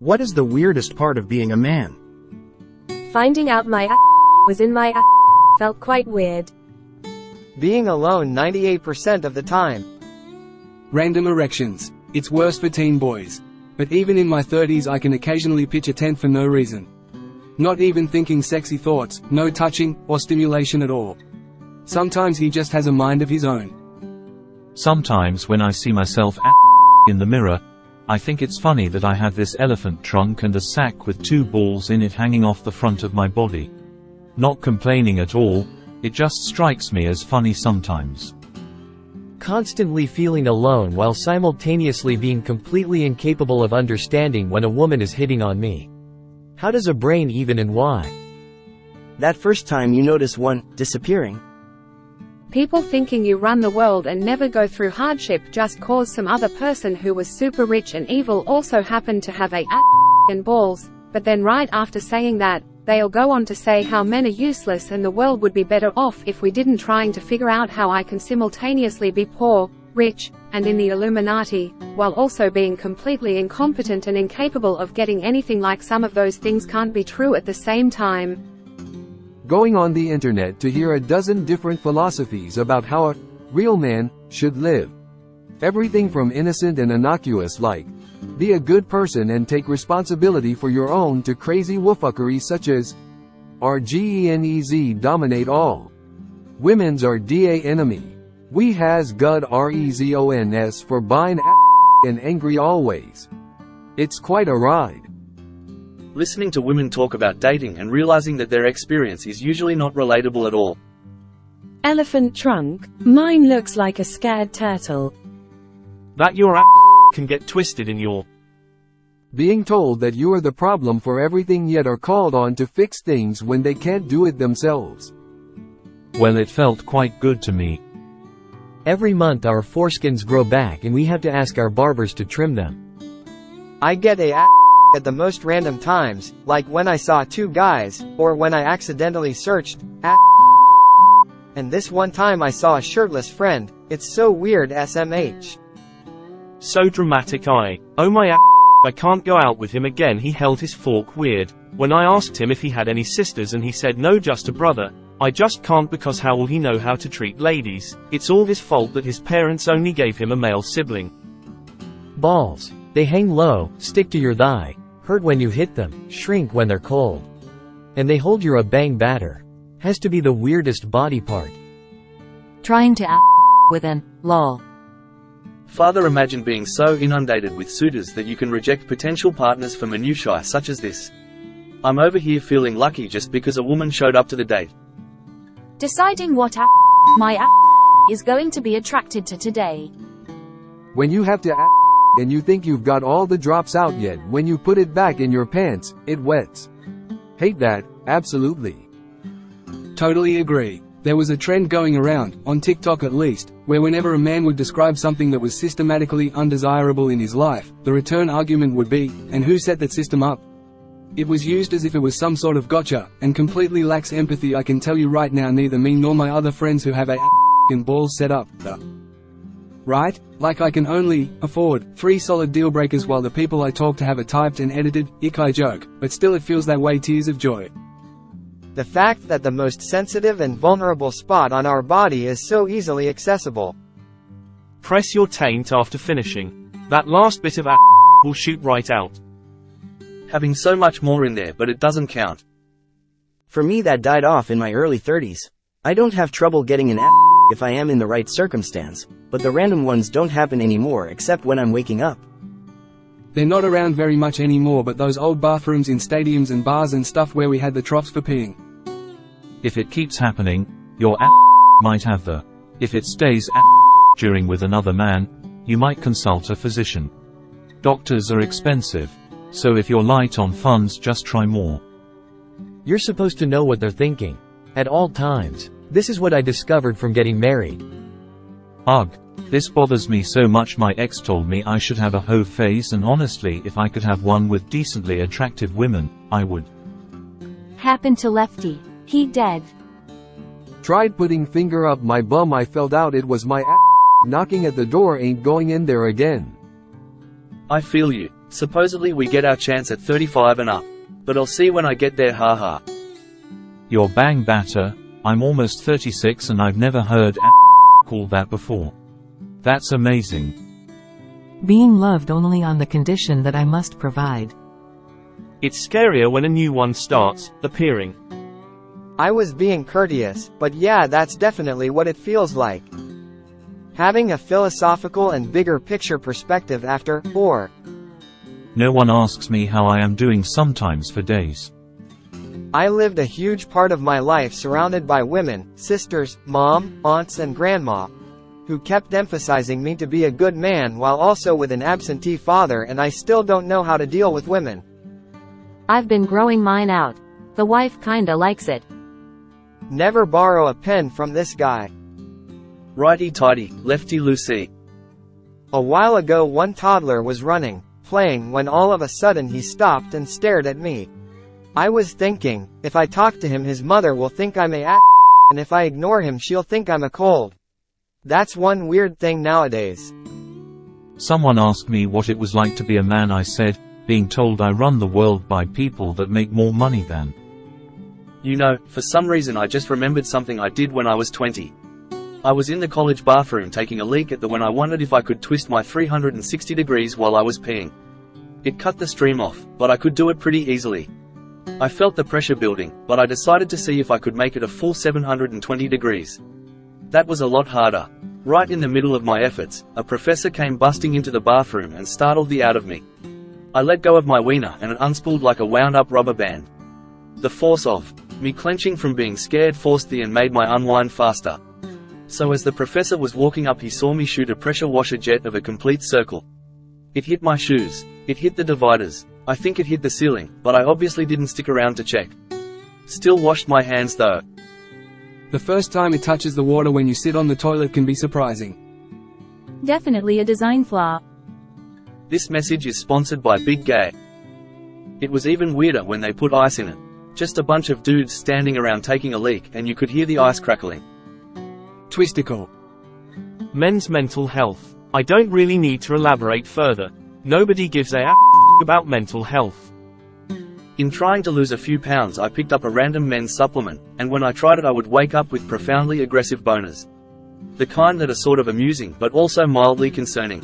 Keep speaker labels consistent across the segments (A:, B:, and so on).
A: What is the weirdest part of being a man?
B: Finding out my was in my felt quite weird.
C: Being alone 98% of the time.
D: Random erections. It's worse for teen boys. But even in my 30s I can occasionally pitch a tent for no reason. Not even thinking sexy thoughts, no touching, or stimulation at all. Sometimes he just has a mind of his own.
E: Sometimes when I see myself in the mirror, I think it's funny that I have this elephant trunk and a sack with 2 balls in it hanging off the front of my body. Not complaining at all, it just strikes me as funny sometimes.
F: Constantly feeling alone while simultaneously being completely incapable of understanding when a woman is hitting on me. How does a brain even and why?
A: That first time you notice one disappearing.
G: People thinking you run the world and never go through hardship just cause some other person who was super rich and evil also happened to have a and balls, but then right after saying that, they'll go on to say how men are useless and the world would be better off if we didn't trying to figure out how I can simultaneously be poor, rich, and in the Illuminati, while also being completely incompetent and incapable of getting anything. Like some of those things can't be true at the same time.
H: Going on the internet to hear a dozen different philosophies about how a real man should live. Everything from innocent and innocuous like, be a good person and take responsibility for your own, to crazy woofuckery such as, RGENEZ dominate all. Women's are DA enemy. We has good REZONS for buying and angry always. It's quite a ride.
I: Listening to women talk about dating and realizing that their experience is usually not relatable at all.
B: Elephant trunk, mine looks like a scared turtle.
J: That your can get twisted in your.
H: Being told that you are the problem for everything yet are called on to fix things when they can't do it themselves.
E: Well, it felt quite good to me.
F: Every month our foreskins grow back and we have to ask our barbers to trim them.
C: I get a at the most random times, like when I saw 2 guys, or when I accidentally searched and this one time I saw a shirtless friend. It's so weird. SMH.
J: So dramatic. Oh my I can't go out with him again. He held his fork weird. When I asked him if he had any sisters and he said no, just a brother. I just can't, because how will he know how to treat ladies? It's all his fault that his parents only gave him a male sibling.
F: Balls. They hang low, stick to your thigh, hurt when you hit them, shrink when they're cold. And they hold your bang batter. Has to be the weirdest body part.
K: Trying to with an lol.
I: Father, imagine being so inundated with suitors that you can reject potential partners for minutiae such as this. I'm over here feeling lucky just because a woman showed up to the date.
K: Deciding what my is going to be attracted to today.
H: When you have to and you think you've got all the drops out, yet when you put it back in your pants, it wets. Hate that, absolutely.
D: Totally agree. There was a trend going around, on TikTok at least, where whenever a man would describe something that was systematically undesirable in his life, the return argument would be, and who set that system up? It was used as if it was some sort of gotcha, and completely lacks empathy. I can tell you right now, neither me nor my other friends who have a and balls set up the right? Like I can only afford 3 solid deal breakers while the people I talk to have a typed and edited, ick joke, but still it feels that way. Tears of joy.
C: The fact that the most sensitive and vulnerable spot on our body is so easily accessible.
J: Press your taint after finishing. That last bit of will shoot right out.
I: Having so much more in there, but it doesn't count.
A: For me, that died off in my early 30s. I don't have trouble getting an if I am in the right circumstance, but the random ones don't happen anymore except when I'm waking up.
D: They're not around very much anymore, but those old bathrooms in stadiums and bars and stuff where we had the troughs for peeing.
E: If it keeps happening, your might have the. If it stays during with another man, you might consult a physician. Doctors are expensive, so if you're light on funds, just try more.
F: You're supposed to know what they're thinking. At all times. This is what I discovered from getting married.
E: Ugh. This bothers me so much. My ex told me I should have a hoe phase, and honestly, if I could have one with decently attractive women, I would.
K: Happened to Lefty. He dead.
H: Tried putting finger up my bum. I felt out it was my knocking at the door, ain't going in there again.
I: I feel you. Supposedly we get our chance at 35 and up. But I'll see when I get there, haha.
E: You're bang batter. I'm almost 36 and I've never heard called that before. That's amazing.
L: Being loved only on the condition that I must provide.
J: It's scarier when a new one starts appearing.
C: I was being courteous, but yeah, that's definitely what it feels like. Having a philosophical and bigger picture perspective after, or.
E: No one asks me how I am doing sometimes for days.
C: I lived a huge part of my life surrounded by women, sisters, mom, aunts and grandma, who kept emphasizing me to be a good man while also with an absentee father, and I still don't know how to deal with women.
B: I've been growing mine out. The wife kinda likes it.
C: Never borrow a pen from this guy.
I: Righty-tighty, lefty-loosey.
C: A while ago one toddler was running, playing, when all of a sudden he stopped and stared at me. I was thinking, if I talk to him his mother will think I'm a and if I ignore him she'll think I'm a cold. That's one weird thing nowadays.
E: Someone asked me what it was like to be a man. I said, being told I run the world by people that make more money than.
I: You know, for some reason I just remembered something I did when I was 20. I was in the college bathroom taking a leak at the when I wondered if I could twist my 360 degrees while I was peeing. It cut the stream off, but I could do it pretty easily. I felt the pressure building, but I decided to see if I could make it a full 720 degrees. That was a lot harder. Right in the middle of my efforts, a professor came busting into the bathroom and startled the out of me. I let go of my wiener and it unspooled like a wound-up rubber band. The force of me clenching from being scared forced the and made my unwind faster. So as the professor was walking up he saw me shoot a pressure washer jet of a complete circle. It hit my shoes. It hit the dividers. I think it hit the ceiling, but I obviously didn't stick around to check. Still washed my hands though.
D: The first time it touches the water when you sit on the toilet can be surprising.
K: Definitely a design flaw.
I: This message is sponsored by Big Gay. It was even weirder when they put ice in it. Just a bunch of dudes standing around taking a leak and you could hear the ice crackling.
D: Twisticle.
J: Men's mental health. I don't really need to elaborate further. Nobody gives a about mental health.
I: In trying to lose a few pounds I picked up a random men's supplement, and when I tried it I would wake up with profoundly aggressive boners. The kind that are sort of amusing but also mildly concerning.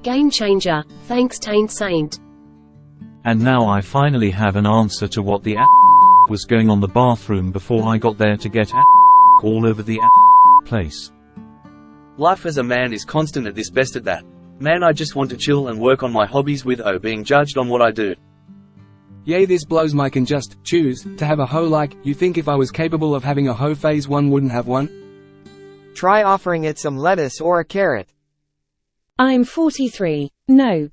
B: Game changer. Thanks Taint Saint.
E: And now I finally have an answer to what the was going on the bathroom before I got there to get all over the place.
I: Life as a man is constant at this, best at that. Man, I just want to chill and work on my hobbies with being judged on what I do.
D: Yay, this blows my can just choose to have a hoe. Like, you think if I was capable of having a hoe phase one wouldn't have one?
C: Try offering it some lettuce or a carrot.
M: I'm 43. Nope.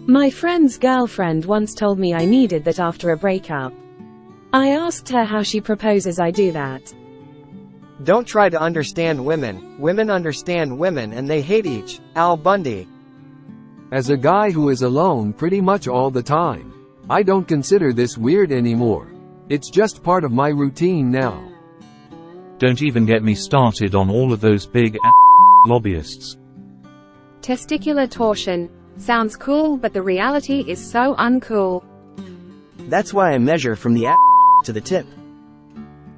M: My friend's girlfriend once told me I needed that after a breakup. I asked her how she proposes I do that.
C: Don't try to understand women. Women understand women and they hate each. Al Bundy.
H: As a guy who is alone pretty much all the time, I don't consider this weird anymore. It's just part of my routine now.
E: Don't even get me started on all of those big lobbyists.
G: Testicular torsion. Sounds cool, but the reality is so uncool.
A: That's why I measure from the to the tip.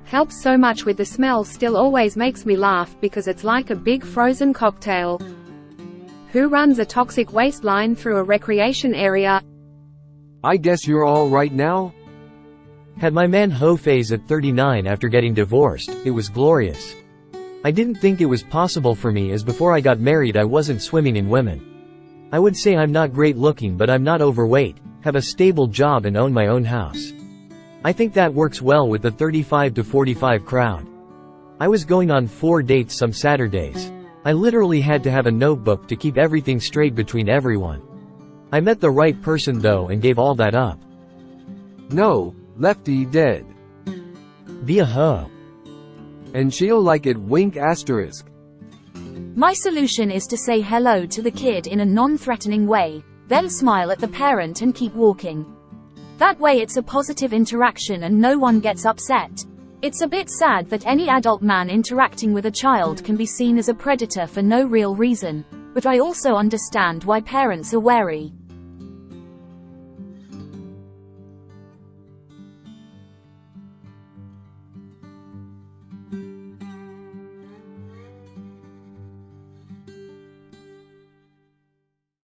G: Helps so much with the smell, still always makes me laugh because it's like a big frozen cocktail. Who runs a toxic waste line through a recreation area?
H: I guess you're all right now?
F: Had my man hoe phase at 39 after getting divorced. It was glorious. I didn't think it was possible for me, as before I got married I wasn't swimming in women. I would say I'm not great looking, but I'm not overweight, have a stable job and own my own house. I think that works well with the 35 to 45 crowd. I was going on 4 dates some Saturdays. I literally had to have a notebook to keep everything straight between everyone. I met the right person though and gave all that up.
H: No, Lefty dead.
F: Be a hoe.
H: And she'll like it, wink asterisk.
K: My solution is to say hello to the kid in a non-threatening way, then smile at the parent and keep walking. That way it's a positive interaction and no one gets upset. It's a bit sad that any adult man interacting with a child can be seen as a predator for no real reason, but I also understand why parents are wary.